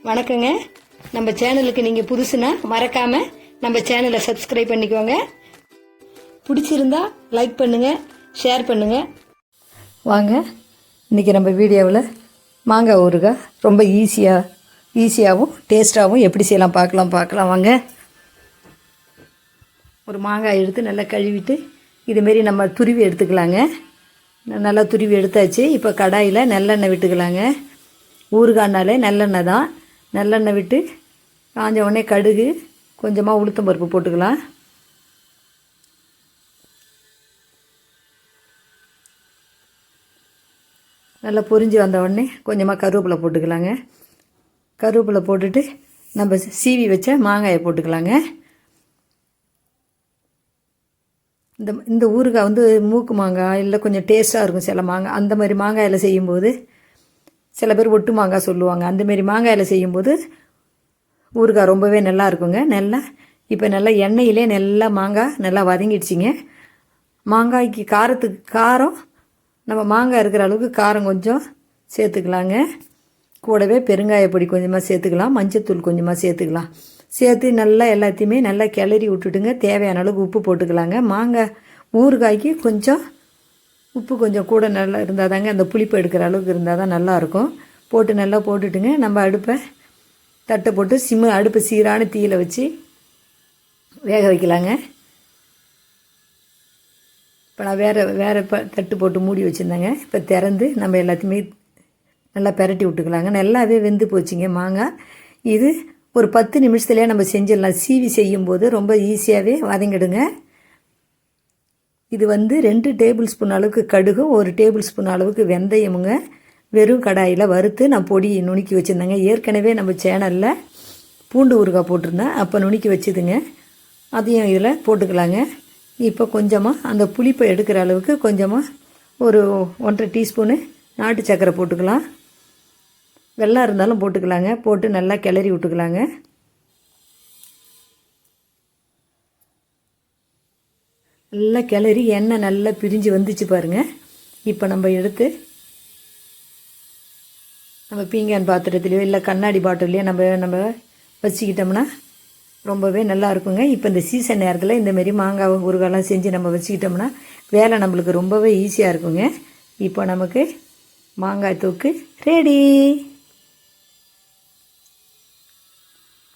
வணக்கங்க. நம்ம சேனலுக்கு நீங்கள் புதுசுனா மறக்காமல் நம்ம சேனலை சப்ஸ்கிரைப் பண்ணிக்கோங்க. பிடிச்சிருந்தா லைக் பண்ணுங்கள், ஷேர் பண்ணுங்கள். வாங்க, இன்றைக்கி நம்ம வீடியோவில் மாங்காய் ஊறுகாய் ரொம்ப ஈஸியாகவும் டேஸ்ட்டாகவும் எப்படி செய்யலாம் பார்க்கலாம் வாங்க. ஒரு மாங்காய் எடுத்து நல்லா கழுவிட்டு இதுமாரி நம்ம துருவி எடுத்துக்கலாங்க. நல்லா துருவி எடுத்தாச்சு. இப்போ கடாயில் நல்லெண்ணெய் விட்டுக்கலாங்க. ஊறுகாய்னாலே நல்லெண்ணெய் தான். நல்லெண்ணெய் விட்டு காஞ்ச உடனே கடுகு, கொஞ்சமாக உளுத்தம் பருப்பு போட்டுக்கலாம். நல்லா பொரிஞ்சு வந்த உடனே கொஞ்சமாக கருவேப்பிலை போட்டுக்கலாங்க. கருவேப்பிலை போட்டுட்டு நம்ம சீவி வச்ச மாங்காயை போட்டுக்கலாங்க. இந்த ஊறுகாய் வந்து மூக்கு மாங்காய் இல்லை கொஞ்சம் டேஸ்ட்டாக இருக்கும். சில மாங்காய் அந்த மாதிரி மாங்காயில் செய்யும்போது, சில பேர் ஒட்டு மாங்காய் சொல்லுவாங்க, அந்தமாரி மாங்காயில் செய்யும்போது ஊறுகாய் ரொம்பவே நல்லா இருக்குங்க. இப்போ நல்லா எண்ணெயிலே நல்லா மாங்காய் நல்லா வதங்கிடுச்சிங்க. மாங்காய்க்கு காரம் நம்ம மாங்காய் இருக்கிற அளவுக்கு காரம் கொஞ்சம் சேர்த்துக்கலாங்க. கூடவே பெருங்காய பொடி கொஞ்சமாக சேர்த்துக்கலாம், மஞ்சத்தூள் கொஞ்சமாக சேர்த்துக்கலாம். சேர்த்து நல்லா எல்லாத்தையுமே நல்லா கிளறி விட்டுட்டுங்க. தேவையான அளவுக்கு உப்பு போட்டுக்கலாங்க. மாங்காய் ஊறுகாய்க்கு கொஞ்சம் உப்பு கொஞ்சம் கூட நல்லா இருந்தால் தாங்க, அந்த புளிப்பு எடுக்கிற அளவுக்கு இருந்தால் தான் நல்லாயிருக்கும். நல்லா போட்டுட்டுங்க. நம்ம தட்டை போட்டு அடுப்பு சீரான தீயில் வச்சு வேக வைக்கலாங்க. இப்போ நான் வேறு தட்டு போட்டு மூடி வச்சுருந்தேங்க. இப்போ திறந்து நம்ம எல்லாத்தையுமே நல்லா பெரட்டி விட்டுக்கலாங்க. நல்லாவே வெந்து போச்சுங்க மாங்காய். இது ஒரு 10 நிமிஷத்துலேயே நம்ம செஞ்சிடலாம். சீவி செய்யும்போது ரொம்ப ஈஸியாகவே வதங்கிடுங்க. இது வந்து 2 டேபிள் ஸ்பூன் அளவுக்கு கடுகும் 1 டேபிள் ஸ்பூன் அளவுக்கு வெந்தயமுங்க. வெறும் கடாயில் வறுத்து நான் பொடி நுணுக்கி வச்சுருந்தேங்க. ஏற்கனவே நம்ம சேனலில் பூண்டு ஊறுகாய் போட்டிருந்தேன், அப்போ நுணுக்கி வச்சுதுங்க. அதையும் இதில் போட்டுக்கலாங்க. இப்போ கொஞ்சமாக அந்த புளிப்பை எடுக்கிற அளவுக்கு கொஞ்சமாக ஒரு 1.5 டீஸ்பூனு நாட்டு சர்க்கரை போட்டுக்கலாம். வெல்லம் இருந்தாலும் போட்டுக்கலாங்க. போட்டு நல்லா கிளறி விட்டுக்கலாங்க. நல்லா கிளறி எண்ணெய் நல்லா பிரிஞ்சு வந்துச்சு பாருங்கள். இப்போ நம்ம எடுத்து நம்ம பீங்கான் பாத்திரத்துலையோ இல்லை கண்ணாடி பாட்டிலையோ நம்ம வச்சுக்கிட்டோம்னா ரொம்பவே நல்லா இருக்குங்க. இப்போ இந்த சீசன் நேரத்தில் இந்தமாரி மாங்காய் ஊறுகாயெல்லாம் செஞ்சு நம்ம வச்சுக்கிட்டோம்னா வேலை நம்மளுக்கு ரொம்பவே ஈஸியாக இருக்குங்க. இப்போ நமக்கு மாங்காய் தொக்கு ரெடி.